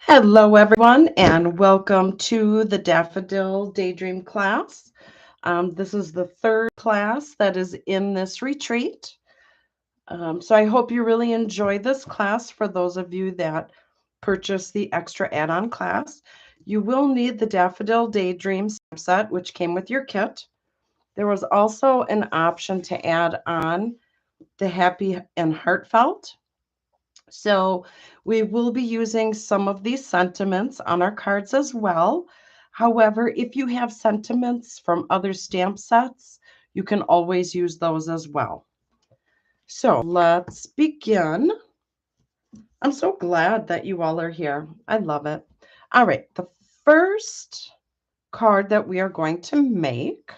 Hello, everyone, and welcome to the Daffodil Daydream class. This is the third class that is in this retreat. So I hope you really enjoy this class. For those of you that purchase the extra add-on class, you will need the Daffodil Daydream stamp set, which came with your kit. There was also an option to add on the Happy and Heartfelt. So we will be using some of these sentiments on our cards as well. However, if you have sentiments from other stamp sets, you can always use those as well. So let's begin. I'm so glad that you all are here. I love it. All right, the first card that we are going to make,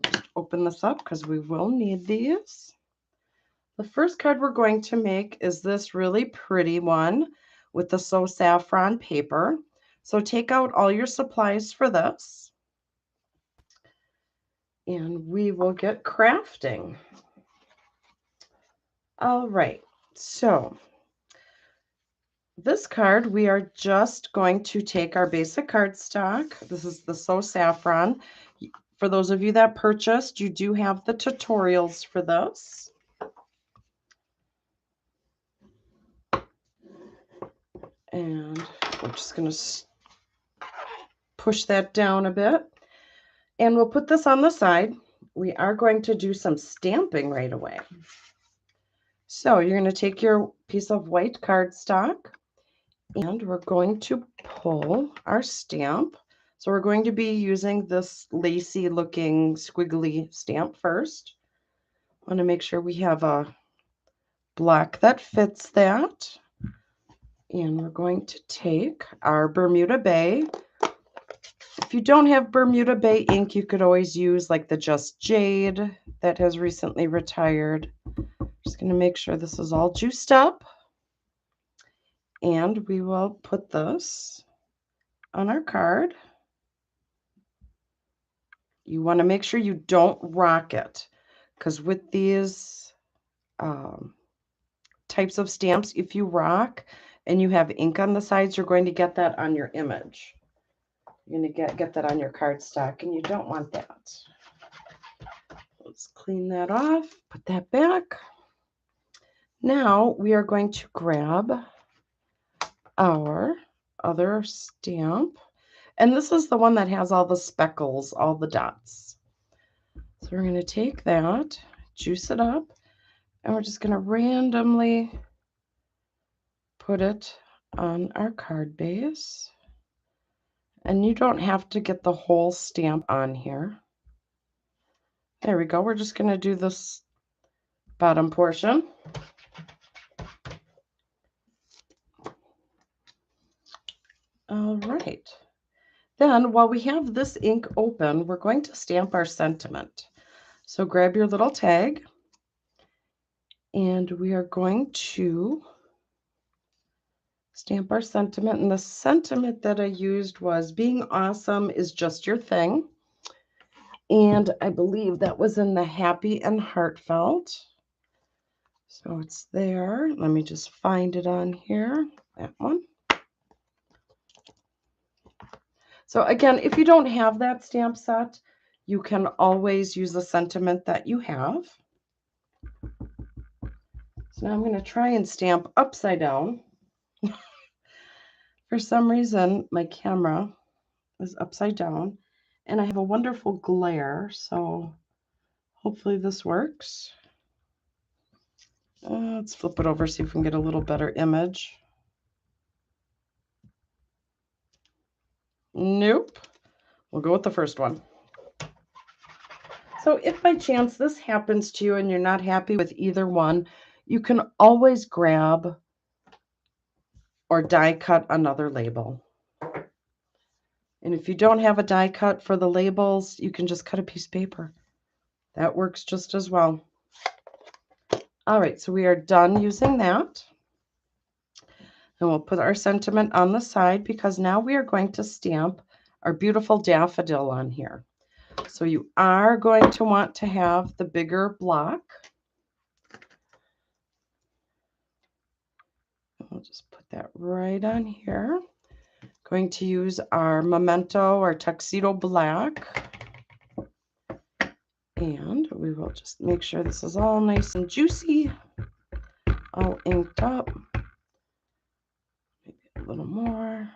just open this up because we will need these. The first card we're going to make is this really pretty one with the So Saffron paper. So take out all your supplies for this, and we will get crafting. All right, so this card, we are just going to take our basic cardstock. This is the So Saffron. For those of you that purchased, you do have the tutorials for this. And we're just going to push that down a bit. And we'll put this on the side. We are going to do some stamping right away. So you're going to take your piece of white cardstock and we're going to pull our stamp. So we're going to be using this lacy looking squiggly stamp first. I want to make sure we have a block that fits that. And we're going to take our Bermuda Bay. If you don't have Bermuda Bay ink, you could always use like the Just Jade that has recently retired. Just going to make sure this is all juiced up. And we will put this on our card. You want to make sure you don't rock it, because with these types of stamps, if you rock and you have ink on the sides, you're going to get that on your image. You're going to get that on your cardstock, and you don't want that. Let's clean that off, put that back. Now we are going to grab our other stamp, and this is the one that has all the speckles, all the dots. So we're going to take that, juice it up, and we're just going to randomly put it on our card base. And you don't have to get the whole stamp on here. There we go. We're just going to do this bottom portion. All right. Then while we have this ink open, we're going to stamp our sentiment. So grab your little tag, and we are going to stamp our sentiment. And the sentiment that I used was "Being awesome is just your thing." And I believe that was in the Happy and Heartfelt. So it's there. Let me just find it on here. That one. So again, if you don't have that stamp set, you can always use the sentiment that you have. So now I'm going to try and stamp upside down. For some reason, my camera is upside down, and I have a wonderful glare, so hopefully this works. Let's flip it over, see if we can get a little better image. Nope. We'll go with the first one. So if by chance this happens to you and you're not happy with either one, you can always grab or die cut another label. And if you don't have a die cut for the labels, you can just cut a piece of paper. That works just as well. All right, so we are done using that. And we'll put our sentiment on the side because now we are going to stamp our beautiful daffodil on here. So you are going to want to have the bigger block. we'll just put that right on here. Going to use our Memento or Tuxedo Black. And we will just make sure this is all nice and juicy, all inked up. Maybe a little more.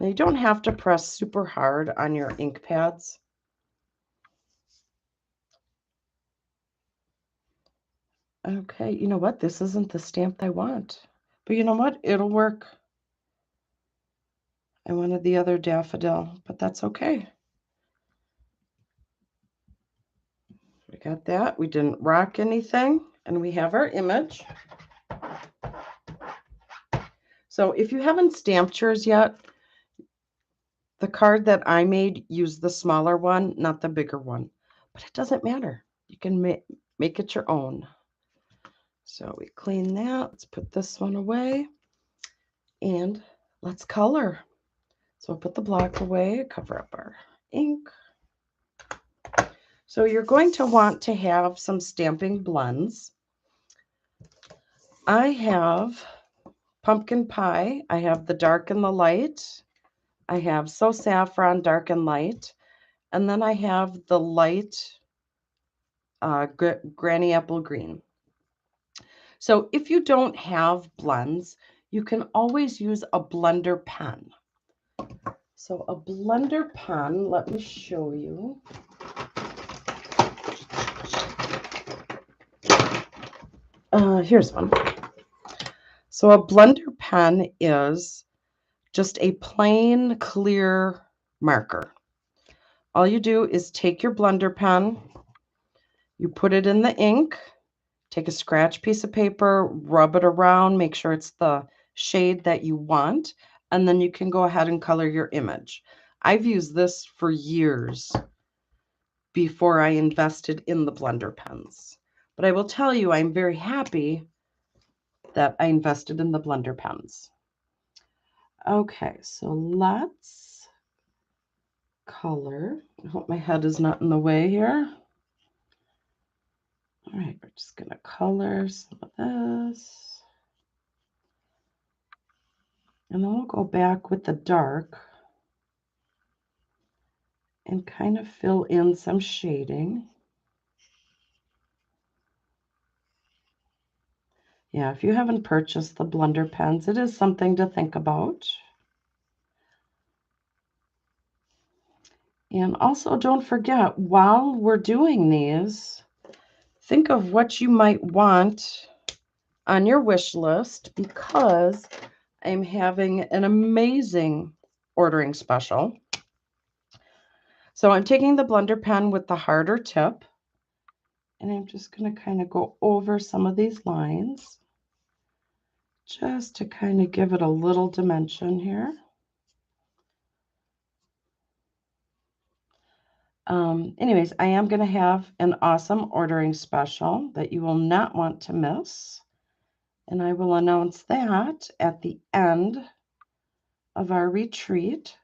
Now you don't have to press super hard on your ink pads. Okay, you know what? This isn't the stamp I want. But you know what? It'll work. I wanted the other daffodil, but that's okay. We got that. We didn't rock anything. And we have our image. So if you haven't stamped yours yet, the card that I made used the smaller one, not the bigger one. But it doesn't matter. You can make it your own. So we clean that. Let's put this one away. And let's color. So we'll put the block away, cover up our ink. So you're going to want to have some stamping blends. I have pumpkin pie. I have the dark and the light. I have So Saffron, dark and light. And then I have the light Granny Apple Green. So if you don't have blends, you can always use a blender pen. So a blender pen, let me show you. Here's one. So a blender pen is just a plain clear marker. All you do is take your blender pen, you put it in the ink, take a scratch piece of paper, rub it around, make sure it's the shade that you want, and then you can go ahead and color your image. I've used this for years before I invested in the blender pens. But I will tell you, I'm very happy that I invested in the blender pens. Okay, so let's color. I hope my head is not in the way here. All right, we're just going to color some of this. And then we'll go back with the dark and kind of fill in some shading. Yeah, if you haven't purchased the blender pens, it is something to think about. And also don't forget, while we're doing these, think of what you might want on your wish list, because I'm having an amazing ordering special. So I'm taking the blender pen with the harder tip, and I'm just going to kind of go over some of these lines just to kind of give it a little dimension here. Anyways, I am going to have an awesome ordering special that you will not want to miss. And I will announce that at the end of our retreat.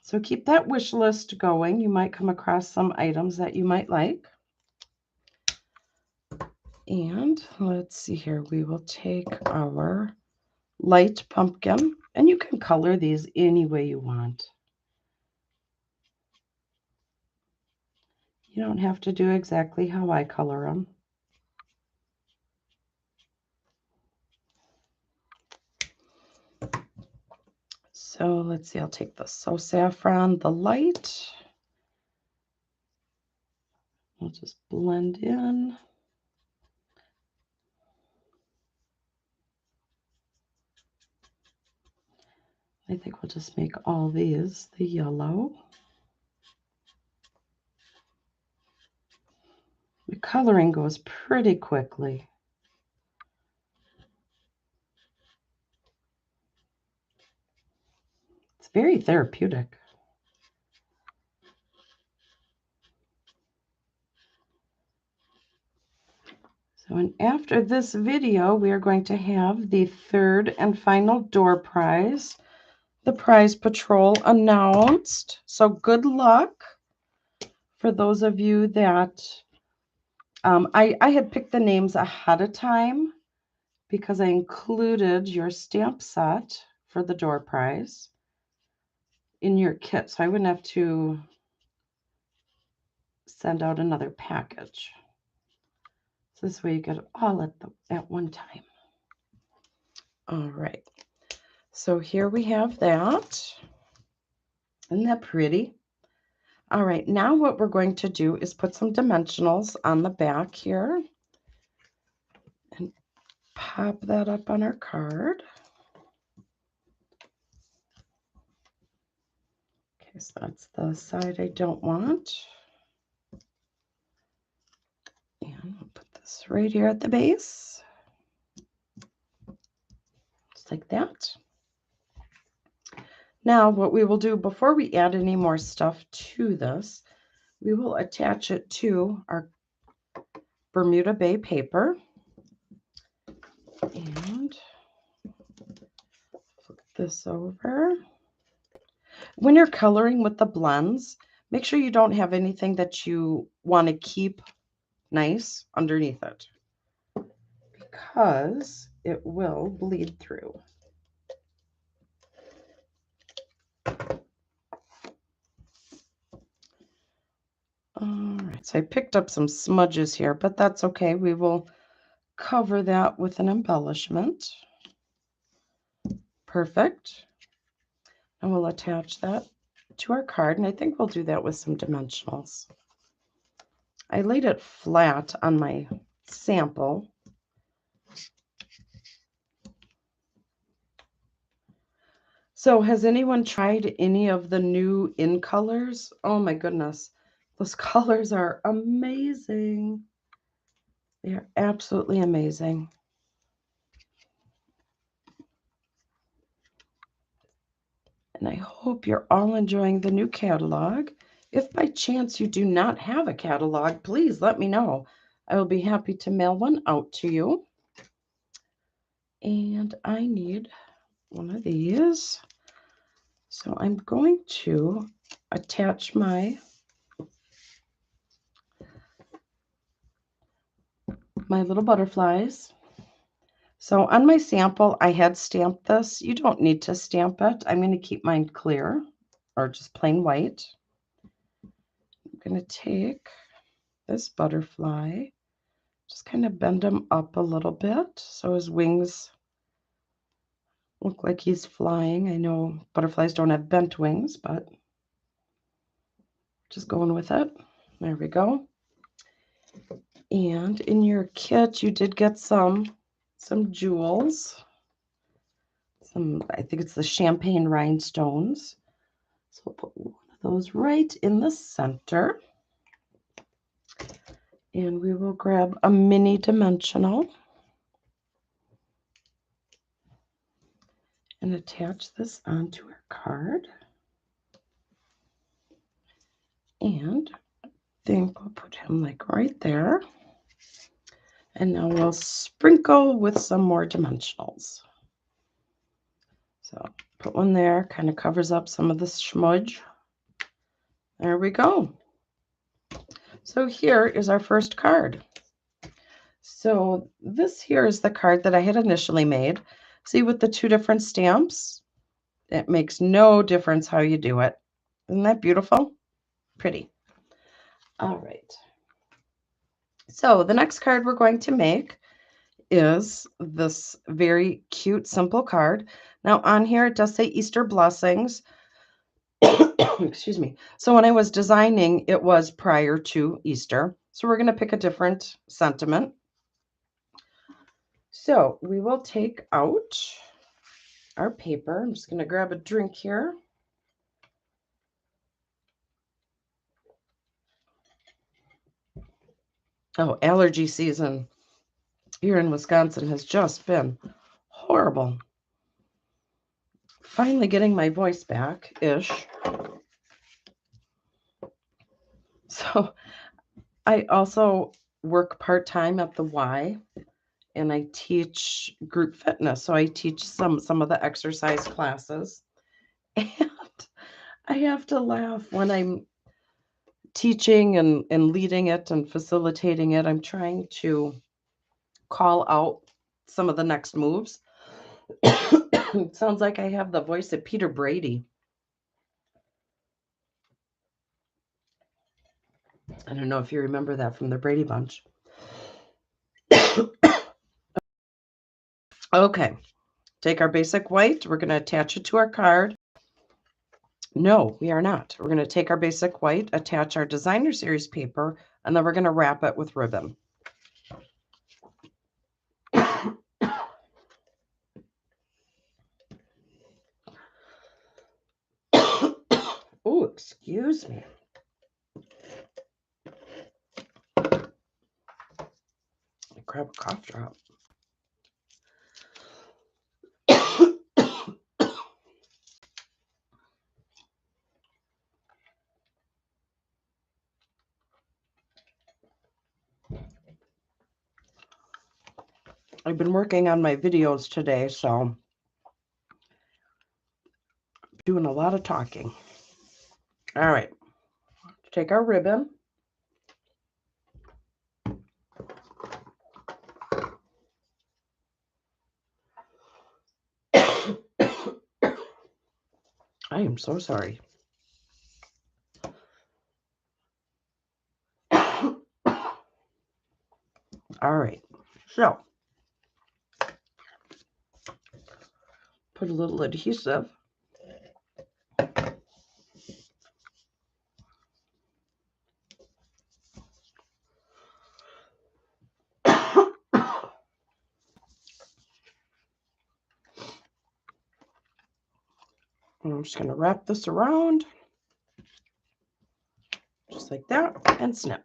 So keep that wish list going. You might come across some items that you might like. And let's see here. We will take our light pumpkin, and you can color these any way you want. You don't have to do exactly how I color them. So let's see, I'll take the So Saffron, the light. We'll just blend in. I think we'll just make all these the yellow. The coloring goes pretty quickly. It's very therapeutic. So, and after this video, we are going to have the third and final door prize, the prize patrol, announced. So good luck for those of you that I had picked the names ahead of time because I included your stamp set for the door prize in your kit, so I wouldn't have to send out another package. So this way you get it all at one time. All right. So here we have that. Isn't that pretty? All right, now what we're going to do is put some dimensionals on the back here and pop that up on our card. Okay, so that's the side I don't want. And we'll put this right here at the base. Just like that. Now what we will do before we add any more stuff to this, we will attach it to our Bermuda Bay paper. And flip this over. When you're coloring with the blends, make sure you don't have anything that you want to keep nice underneath it, because it will bleed through. All right, so I picked up some smudges here, but that's okay. We will cover that with an embellishment. Perfect. And we'll attach that to our card, and I think we'll do that with some dimensionals. I laid it flat on my sample. So has anyone tried any of the new in colors? Oh my goodness. Those colors are amazing. They are absolutely amazing. And I hope you're all enjoying the new catalog. If by chance you do not have a catalog, please let me know. I will be happy to mail one out to you. And I need one of these. So I'm going to attach my little butterflies. So on my sample, I had stamped this. You don't need to stamp it. I'm going to keep mine clear or just plain white. I'm going to take this butterfly, just kind of bend him up a little bit so his wings look like he's flying. I know butterflies don't have bent wings, but just going with it. There we go. And in your kit, you did get some jewels. I think it's the champagne rhinestones. So we'll put one of those right in the center. And we will grab a mini dimensional and attach this onto our card. And I think we'll put him like right there. And now we'll sprinkle with some more dimensionals. So put one there, kind of covers up some of the smudge. There we go. So here is our first card. So this here is the card that I had initially made. See, with the two different stamps, it makes no difference how you do it. Isn't that beautiful? Pretty. All right. So the next card we're going to make is this very cute, simple card. Now on here, it does say Easter Blessings. Excuse me. So when I was designing, it was prior to Easter. So we're going to pick a different sentiment. So we will take out our paper. I'm just going to grab a drink here. Oh, allergy season here in Wisconsin has just been horrible. Finally getting my voice back-ish. So I also work part-time at the Y, and I teach group fitness. So I teach some of the exercise classes. And I have to laugh when I'm teaching and leading it and facilitating it, I'm trying to call out some of the next moves. It sounds like I have the voice of Peter Brady. I don't know if you remember that from the Brady Bunch. Okay, take our basic white. We're going to attach it to our card. No, we are not. We're going to take our basic white, attach our designer series paper, and then we're going to wrap it with ribbon. Oh, excuse me. Grab a cough drop. I've been working on my videos today, so I'm doing a lot of talking. All right, take our ribbon. I am so sorry. All right, so put a little adhesive. I'm just going to wrap this around just like that and snip.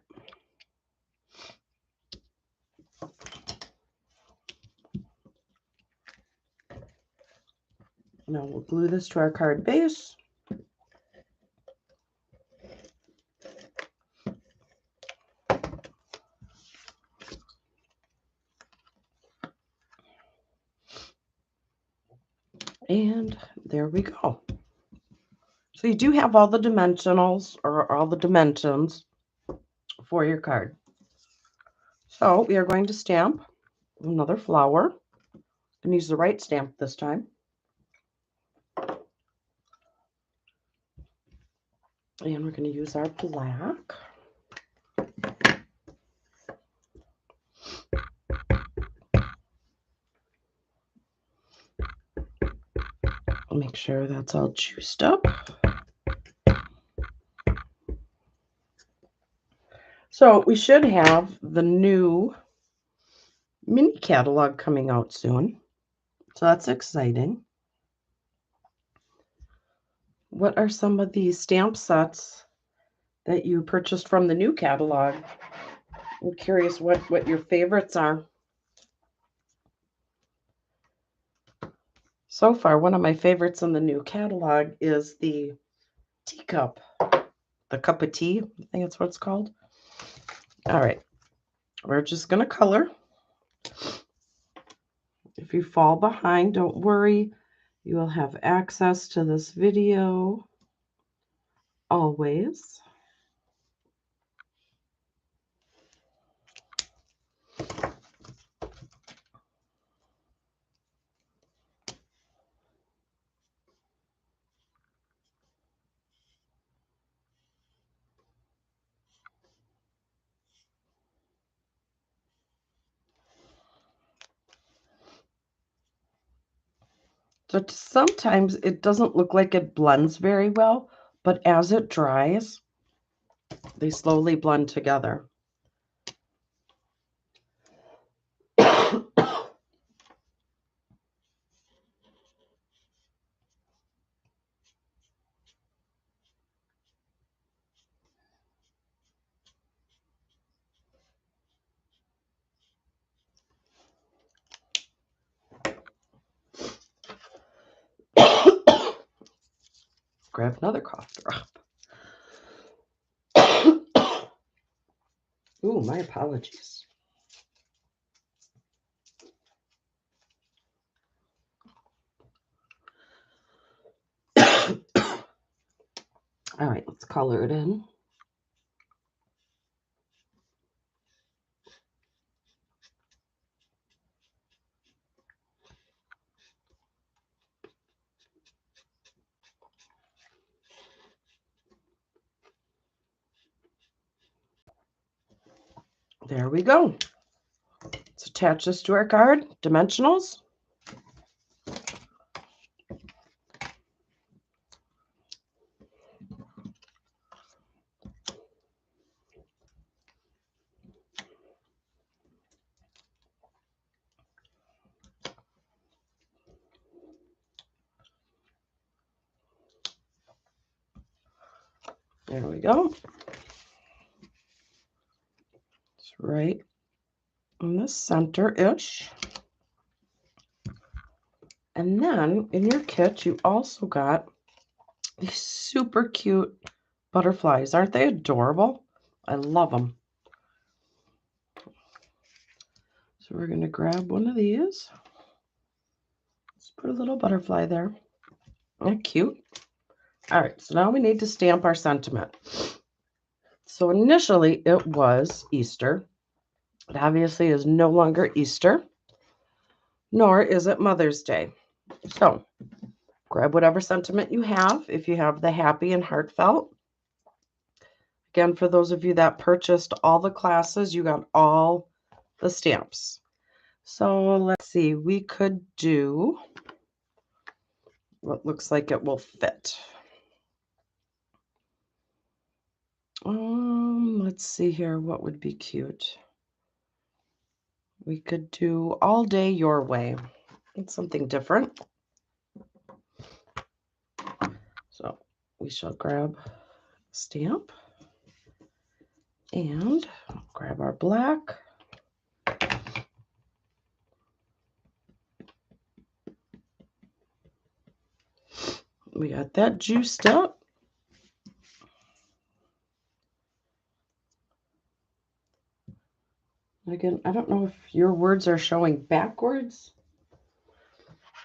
Now we'll glue this to our card base. And there we go. So you do have all the dimensionals or all the dimensions for your card. So we are going to stamp another flower and use the right stamp this time. And we're going to use our black. Make sure that's all juiced up. So we should have the new mini catalog coming out soon. So that's exciting. What are some of the stamp sets that you purchased from the new catalog? I'm curious what your favorites are. So far, one of my favorites in the new catalog is the teacup, the cup of tea. I think that's what it's called. All right, we're just going to color. If you fall behind, don't worry. You will have access to this video always. So sometimes it doesn't look like it blends very well, but as it dries, they slowly blend together. Grab another cough drop. Ooh, my apologies. All right, let's color it in. There we go. Let's attach this to our card. Dimensionals. There we go. It's right in the center-ish. And then in your kit, you also got these super cute butterflies. Aren't they adorable? I love them. So we're going to grab one of these. Let's put a little butterfly there. Isn't that cute? All right, so now we need to stamp our sentiment. So initially it was Easter. It obviously is no longer Easter, nor is it Mother's Day. So grab whatever sentiment you have. If you have the happy and heartfelt. Again, for those of you that purchased all the classes, you got all the stamps. So let's see, we could do what looks like it will fit. Let's see here, what would be cute? We could do All Day Your Way. It's something different. So we shall grab a stamp and grab our black. We got that juiced up. Again, I don't know if your words are showing backwards.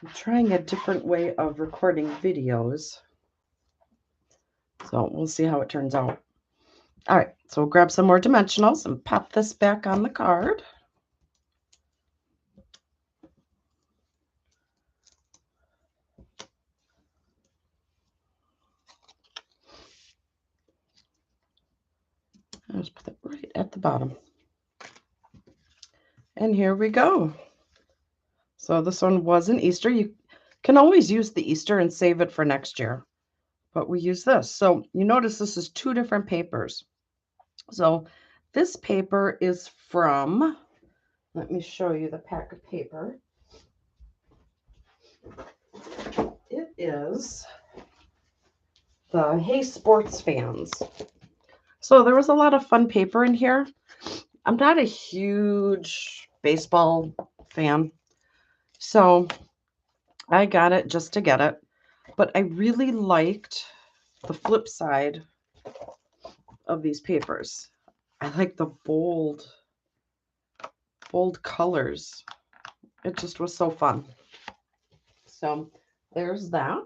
I'm trying a different way of recording videos. So we'll see how it turns out. All right, so we'll grab some more dimensionals and pop this back on the card. I'll just put that right at the bottom. And here we go. So this one was an Easter. You can always use the Easter and save it for next year. But we use this. So you notice this is two different papers. So this paper is from, let me show you the pack of paper. It is the Hey Sports Fans. So there was a lot of fun paper in here. I'm not a huge baseball fan, so I got it just to get it. But I really liked the flip side of these papers. I like the bold colors. It just was so fun. So there's that.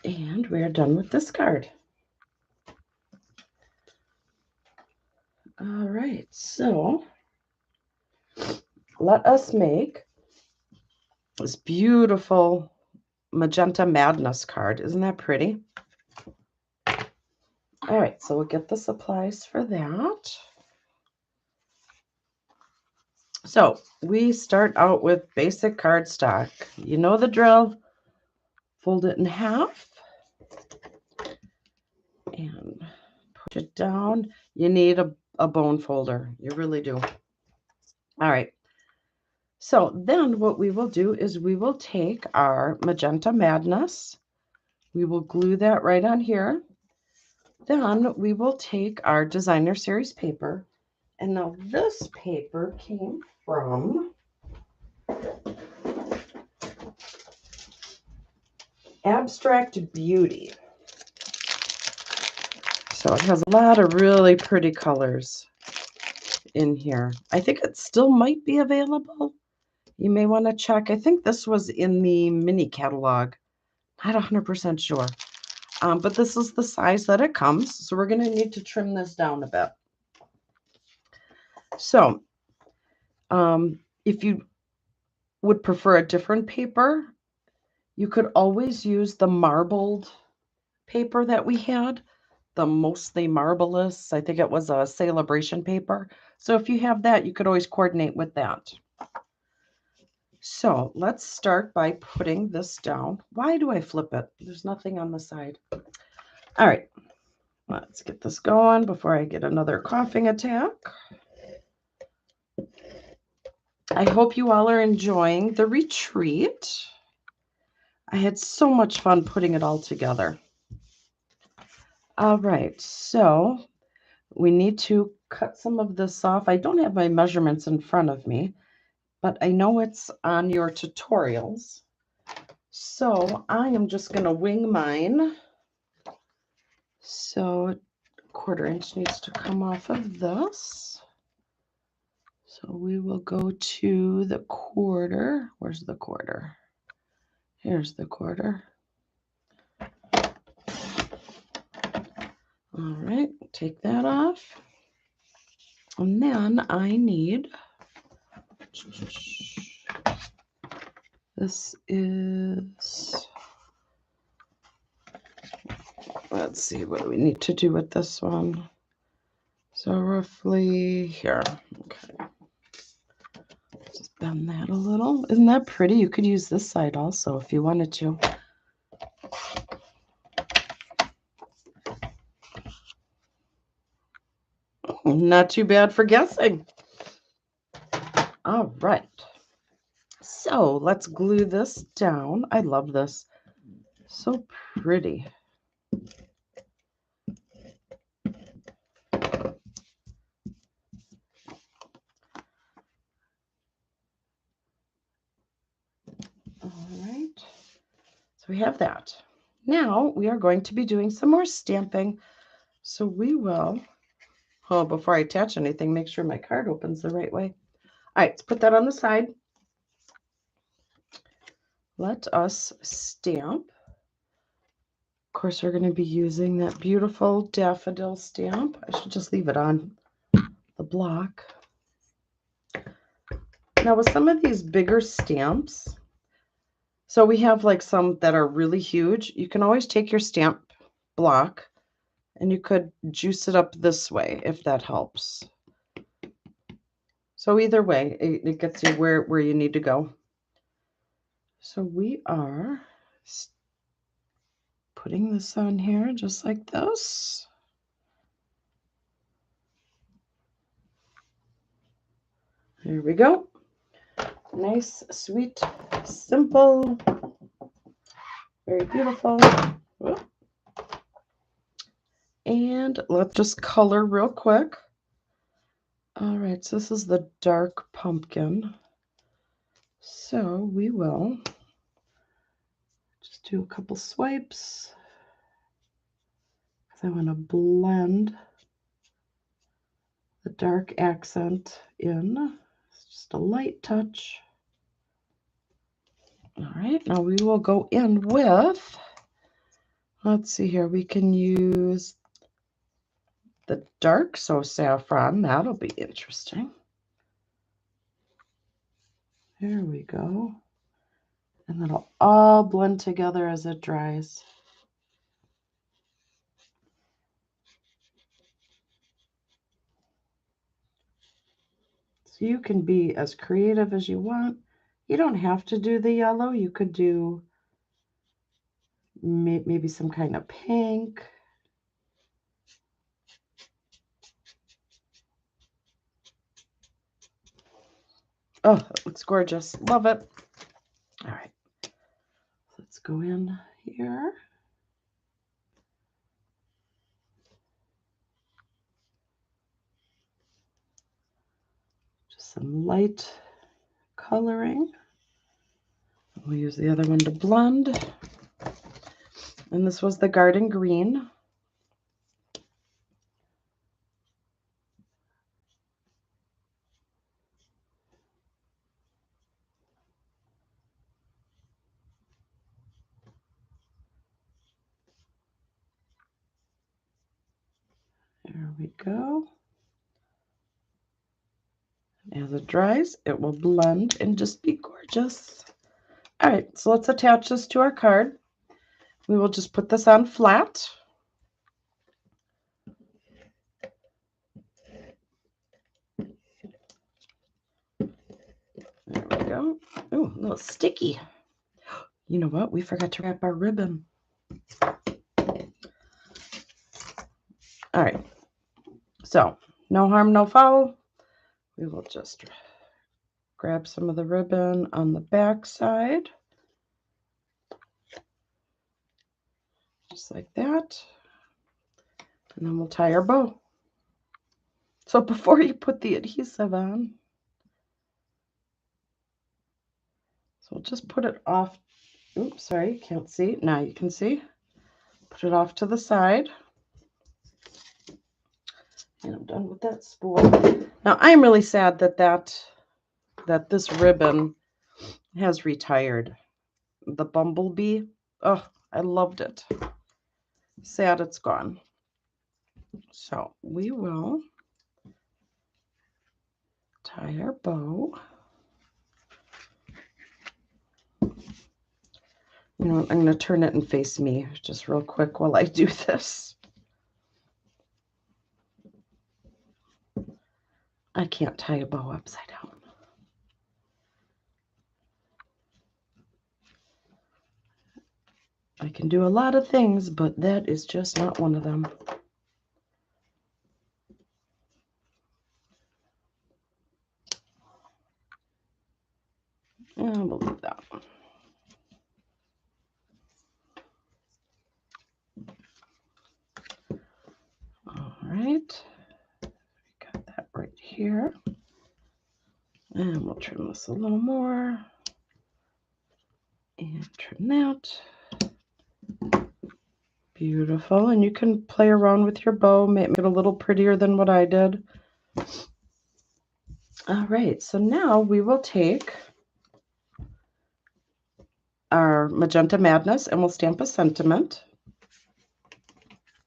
And we're done with this card. All right, so let us make this beautiful Magenta Madness card. Isn't that pretty? All right, so we'll get the supplies for that. So we start out with basic cardstock. You know the drill. Fold it in half and push it down. You need a bone folder. You really do. All right. So then what we will do is we will take our Magenta Madness. We will glue that right on here. Then we will take our Designer Series paper. And now this paper came from Abstract Beauty. So it has a lot of really pretty colors in here. I think it still might be available. You may want to check. I think this was in the mini catalog. Not 100% sure. But this is the size that it comes. So we're going to need to trim this down a bit. So if you would prefer a different paper, you could always use the marbled paper that we had. the Mostly Marvelous. I think it was a celebration paper. So if you have that, you could always coordinate with that. So let's start by putting this down. Why do I flip it? There's nothing on the side. All right, let's get this going before I get another coughing attack. I hope you all are enjoying the retreat. I had so much fun putting it all together. All right, so we need to cut some of this off. I don't have my measurements in front of me, but I know it's on your tutorials. So I am just going to wing mine. So 1/4 inch needs to come off of this. So we will go to the 1/4. Where's the 1/4? Here's the 1/4. All right, take that off. And then I need, this is, let's see, what do we need to do with this one? So roughly here. Okay. Just bend that a little. Isn't that pretty? You could use this side also if you wanted to. Not too bad for guessing. All right. So let's glue this down. I love this. So pretty. All right. So we have that. Now we are going to be doing some more stamping. So we will, oh, before I attach anything, make sure my card opens the right way. All right, let's put that on the side. Let us stamp. Of course, we're going to be using that beautiful daffodil stamp. I should just leave it on the block. Now with some of these bigger stamps, so we have like some that are really huge. You can always take your stamp block and you could juice it up this way if that helps. So either way, it gets you where you need to go. So we are putting this on here just like this. There we go. Nice, sweet, simple, very beautiful. And let's just color real quick. All right, so this is the dark pumpkin. So we will just do a couple swipes because I want to blend the dark accent in. It's just a light touch. All right, now we will go in with, let's see here, we can use the dark So Saffron. That'll be interesting. There we go. And that'll all blend together as it dries. So you can be as creative as you want. You don't have to do the yellow. You could do maybe some kind of pink. Oh, it looks gorgeous. Love it. All right. Let's go in here. Just some light coloring. We'll use the other one to blend. And this was the garden green. There we go. As it dries, it will blend and just be gorgeous. All right, so let's attach this to our card. We will just put this on flat. go. Oh, a little sticky. You know what? We forgot to wrap our ribbon. All right. So, no harm, no foul. We will just grab some of the ribbon on the back side. Just like that. And then we'll tie our bow. So before you put the adhesive on, so we'll just put it off. Oops, sorry, can't see. Now you can see. Put it off to the side. And I'm done with that spool. Now I'm really sad that this ribbon has retired. The bumblebee. Oh, I loved it. Sad it's gone. So we will tie our bow. You know what? I'm going to turn it and face me just real quick while I do this. I can't tie a bow upside down. I can do a lot of things, but that is just not one of them. And we'll leave that one. All right. We got that right here. And we'll trim this a little more. And trim that. Beautiful. And you can play around with your bow, make it a little prettier than what I did. All right, so now we will take our Magenta Madness and we'll stamp a sentiment.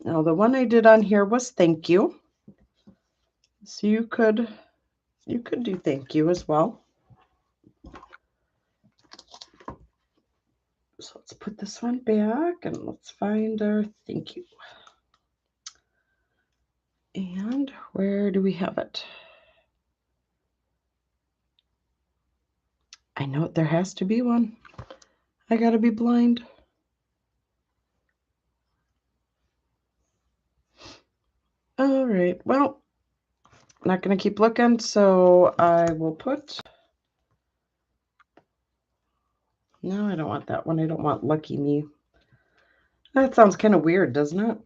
Now the one I did on here was thank you. So you could do thank you as well. So let's put this one back and let's find our thank you. And where do we have it? I know there has to be one. I gotta be blind. All right, well, I'm not gonna keep looking, so I will put, no, I don't want that one. I don't want Lucky Me. That sounds kind of weird, doesn't it?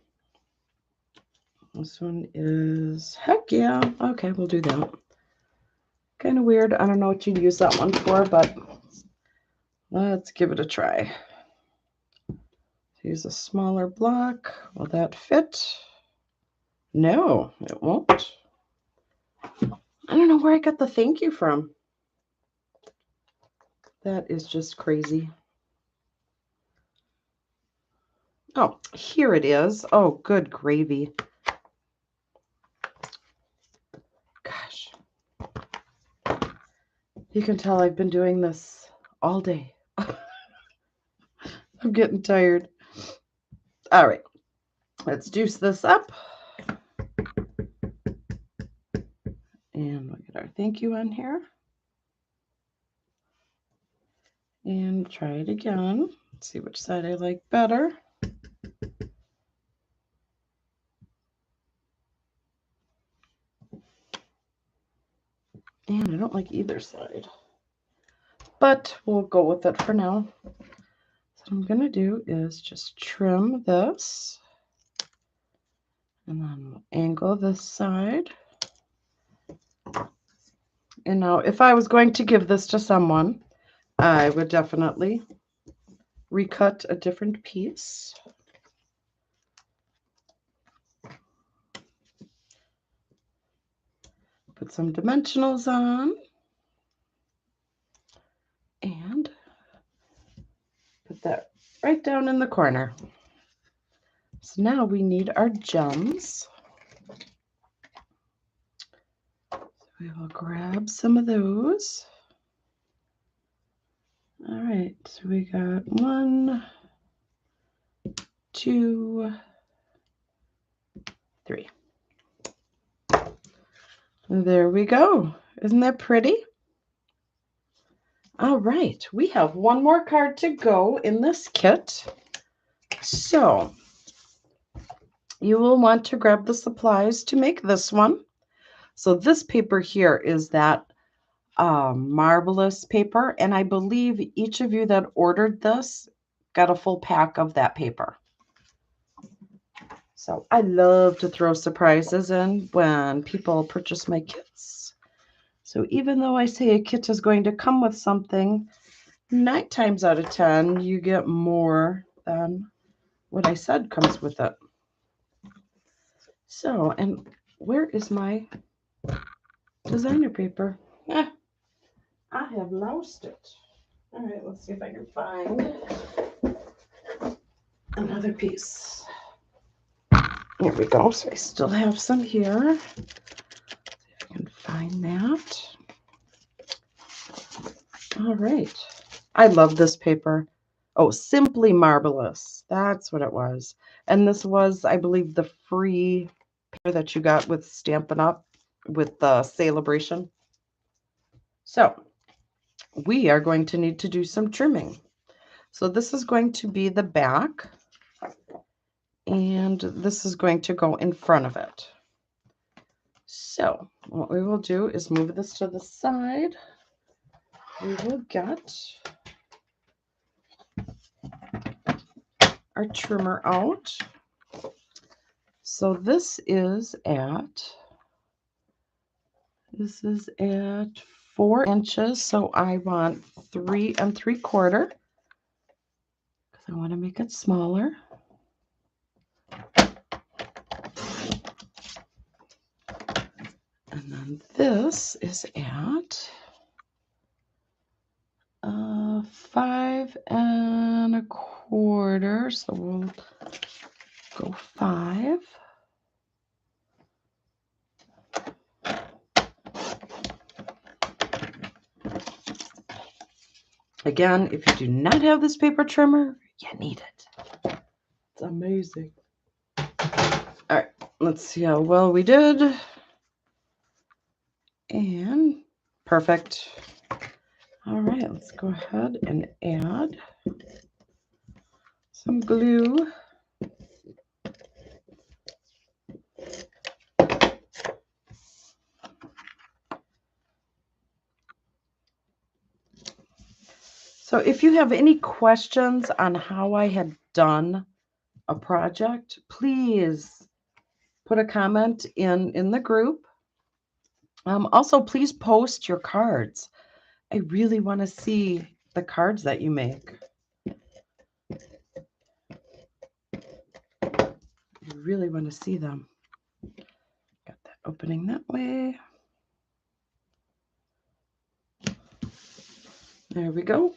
This one is, heck yeah. Okay, we'll do that. Kind of weird. I don't know what you'd use that one for, but let's give it a try. Use a smaller block. Will that fit? No, it won't. I don't know where I got the thank you from. That is just crazy. Oh, here it is. Oh, good gravy. Gosh. You can tell I've been doing this all day. I'm getting tired. All right. Let's juice this up. And we'll get our thank you on here. And try it again. Let's see which side I like better. And I don't like either side. But we'll go with it for now. So what I'm going to do is just trim this. And then we'll angle this side. And now if I was going to give this to someone, I would definitely recut a different piece. Put some dimensionals on. And put that right down in the corner. So now we need our gems. So we will grab some of those. All right, so we got 1, 2, 3. There we go. Isn't that pretty? All right, we have one more card to go in this kit. So you will want to grab the supplies to make this one. So this paper here is that marvelous paper, and I believe each of you that ordered this got a full pack of that paper. So I love to throw surprises in when people purchase my kits. So even though I say a kit is going to come with something, 9 times out of 10, you get more than what I said comes with it. So, and where is my designer paper? I have lost it. All right, let's see if I can find another piece. Here we go. So I still have some here. See if I can find that. All right. I love this paper. Oh, Simply Marvelous. That's what it was. And this was, I believe, the free paper that you got with Stampin' Up! With the celebration. So we are going to need to do some trimming. So this is going to be the back, and this is going to go in front of it. So what we will do is move this to the side. We will get our trimmer out. So this is at 4 inches. So I want 3 3/4 because I want to make it smaller. And then this is at 5 1/4. So we'll go 5. Again, if you do not have this paper trimmer, you need it. It's amazing. All right, let's see how well we did. And perfect. All right, let's go ahead and add some glue. So if you have any questions on how I had done a project, please put a comment in the group. Also, please post your cards. I really want to see the cards that you make. I really want to see them. Got that opening that way. There we go.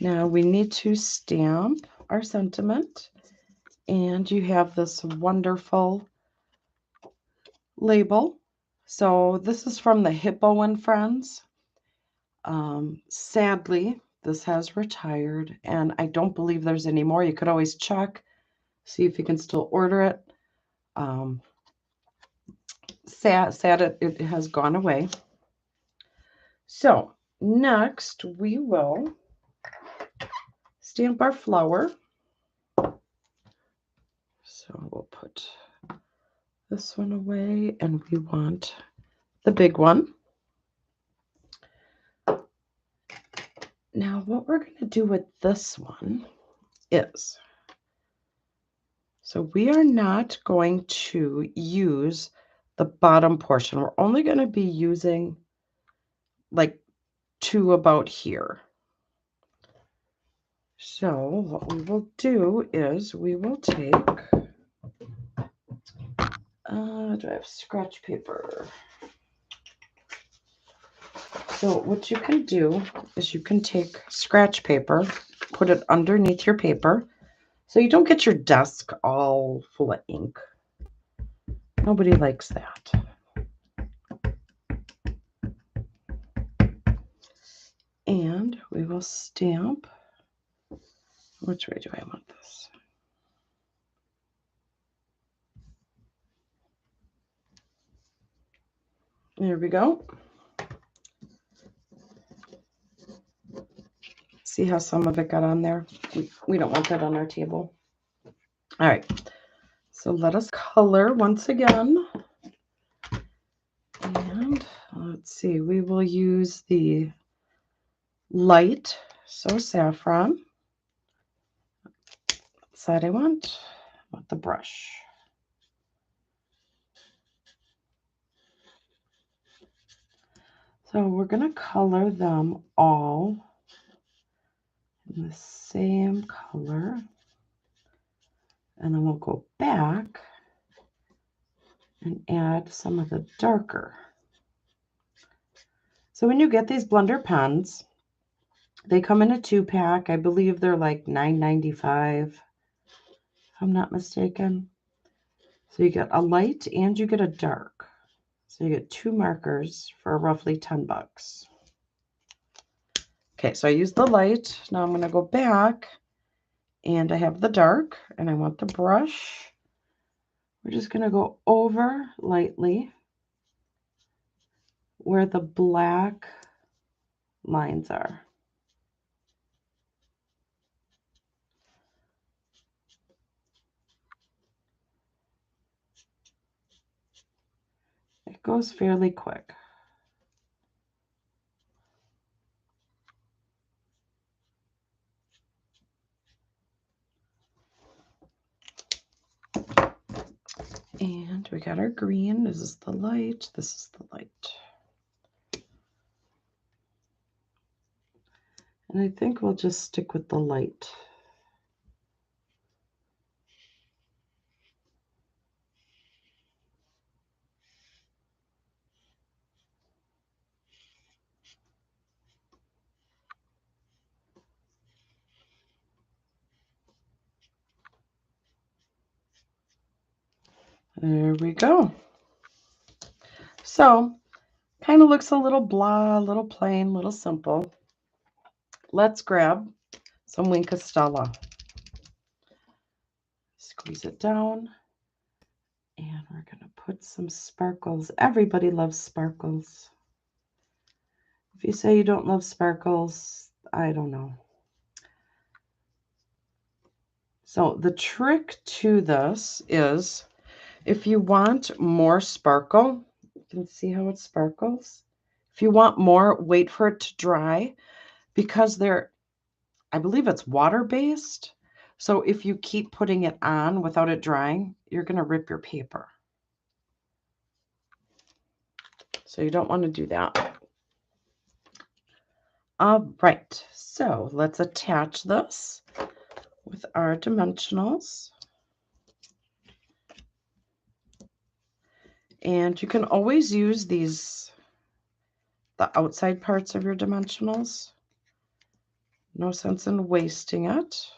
Now we need to stamp our sentiment, and you have this wonderful label. So this is from the Hippo and Friends. Sadly, this has retired, and I don't believe there's any more. You could always check, see if you can still order it. Sad it has gone away. So next we will stamp our flower. So we'll put this one away, and we want the big one. Now what we're going to do with this one is, so we are not going to use the bottom portion. We're only going to be using like 2 about here. So what we will do is we will take, do I have scratch paper? So what you can do is you can take scratch paper, put it underneath your paper, so you don't get your desk all full of ink. Nobody likes that. And we will stamp. Which way do I want this? There we go. See how some of it got on there? We don't want that on our table. All right. So let us color once again. And let's see, we will use the light, so saffron. Side I want with the brush. So we're going to color them all in the same color. And then we'll go back and add some of the darker. So when you get these blender pens, they come in a 2-pack. I believe they're like $9.95, if I'm not mistaken. So you get a light and you get a dark. So you get 2 markers for roughly 10 bucks. Okay, so I used the light. Now I'm going to go back and I have the dark and I want the brush. We're just going to go over lightly where the black lines are. It goes fairly quick. And we got our green. This is the light. This is the light. And I think we'll just stick with the light. There we go. So, kind of looks a little blah, a little plain, a little simple. Let's grab some Wink Stella. Squeeze it down. And we're going to put some sparkles. Everybody loves sparkles. If you say you don't love sparkles, I don't know. So the trick to this is if you want more sparkle, you can see how it sparkles. If you want more, wait for it to dry because I believe it's water-based. So if you keep putting it on without it drying, you're going to rip your paper. So you don't want to do that. All right, so let's attach this with our dimensionals. And you can always use the outside parts of your dimensionals. No sense in wasting it.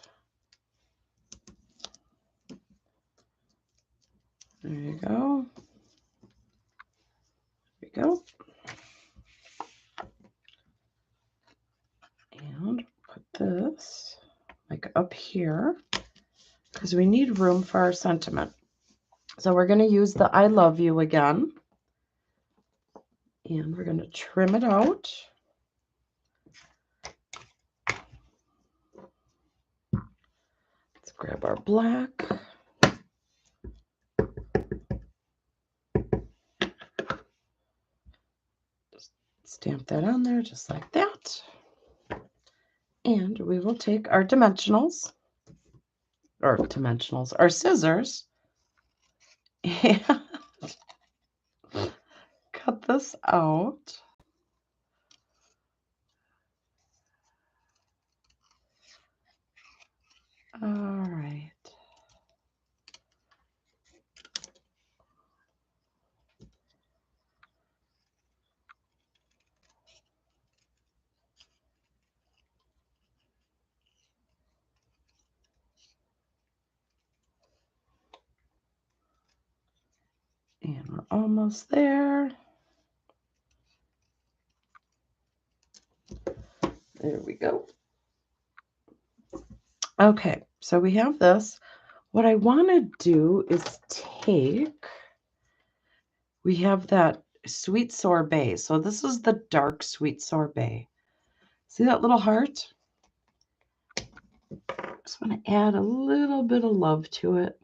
There you go. There we go. And put this like up here because we need room for our sentiment. So we're going to use the I love you again. And we're going to trim it out. Let's grab our black. Just stamp that on there just like that. And we will take our our scissors, and cut this out. All right. And we're almost there. There we go. Okay, so we have this. What I want to do is we have that sweet sorbet. So this is the dark sweet sorbet. See that little heart? Just want to add a little bit of love to it.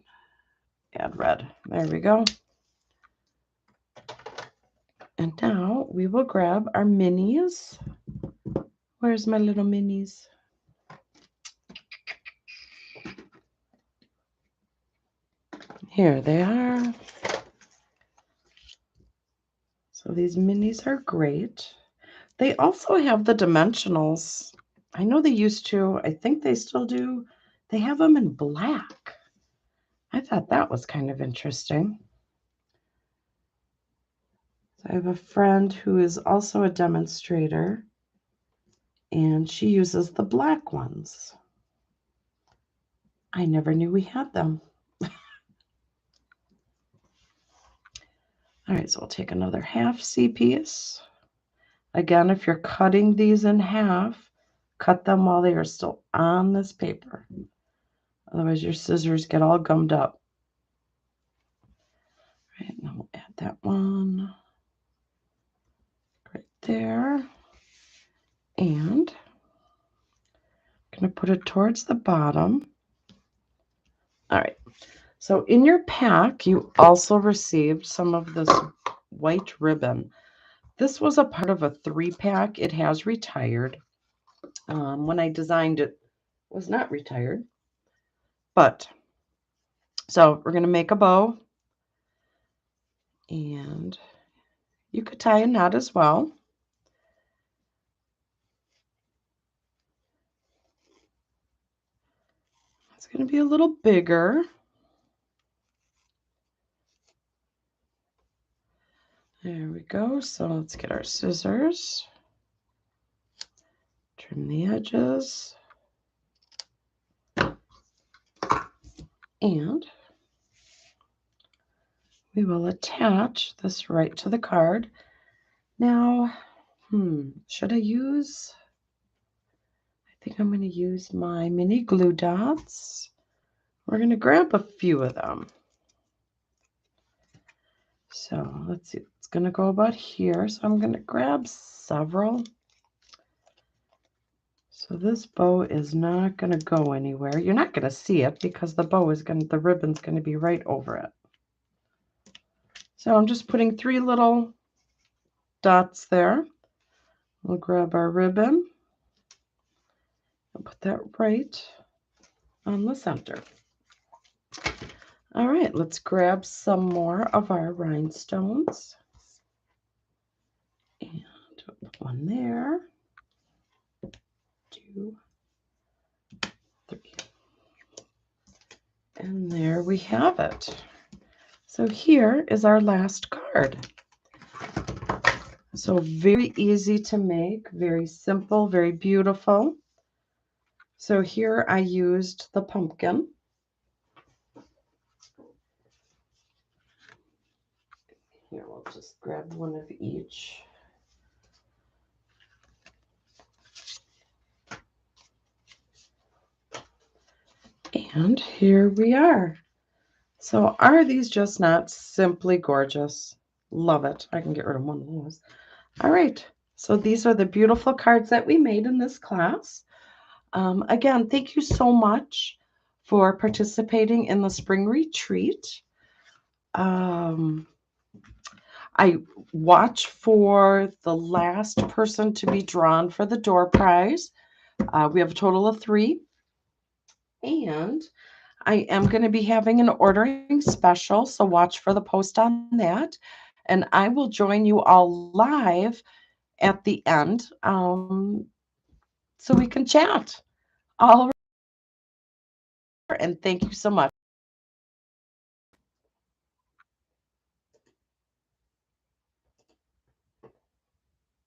Add red. There we go. And now we will grab our minis. Where's my little minis? Here they are. So these minis are great. They also have the dimensionals. I know they used to. I think they still do. They have them in black. I thought that was kind of interesting. So I have a friend who is also a demonstrator, and she uses the black ones. I never knew we had them. All right, so we'll take another half C piece. Again, if you're cutting these in half, cut them while they are still on this paper. Otherwise, your scissors get all gummed up. All right, now we'll add that one right there. And I'm going to put it towards the bottom. All right. So in your pack, you also received some of this white ribbon. This was a part of a 3-pack. It has retired. When I designed it, it was not retired. But, so we're going to make a bow. And you could tie a knot as well. It's going to be a little bigger. There we go. So let's get our scissors. Trim the edges. And we will attach this right to the card. Now, should I use, I think I'm going to use my mini glue dots. We're going to grab a few of them. So let's see, it's going to go about here. So I'm going to grab several. So this bow is not going to go anywhere. You're not going to see it because the bow is the ribbon's going to be right over it. So I'm just putting 3 little dots there. We'll grab our ribbon and put that right on the center. All right, let's grab some more of our rhinestones. And put one there, 2, 3. And there we have it. So here is our last card. So very easy to make, very simple, very beautiful. So here I used the pumpkin. Here, we'll just grab one of each. And here we are. So are these just not simply gorgeous? Love it. I can get rid of one of those. All right. So these are the beautiful cards that we made in this class. Again, thank you so much for participating in the spring retreat. I watch for the last person to be drawn for the door prize. We have a total of 3. And I am going to be having an ordering special, so watch for the post on that. And I will join you all live at the end so we can chat. All right. And thank you so much.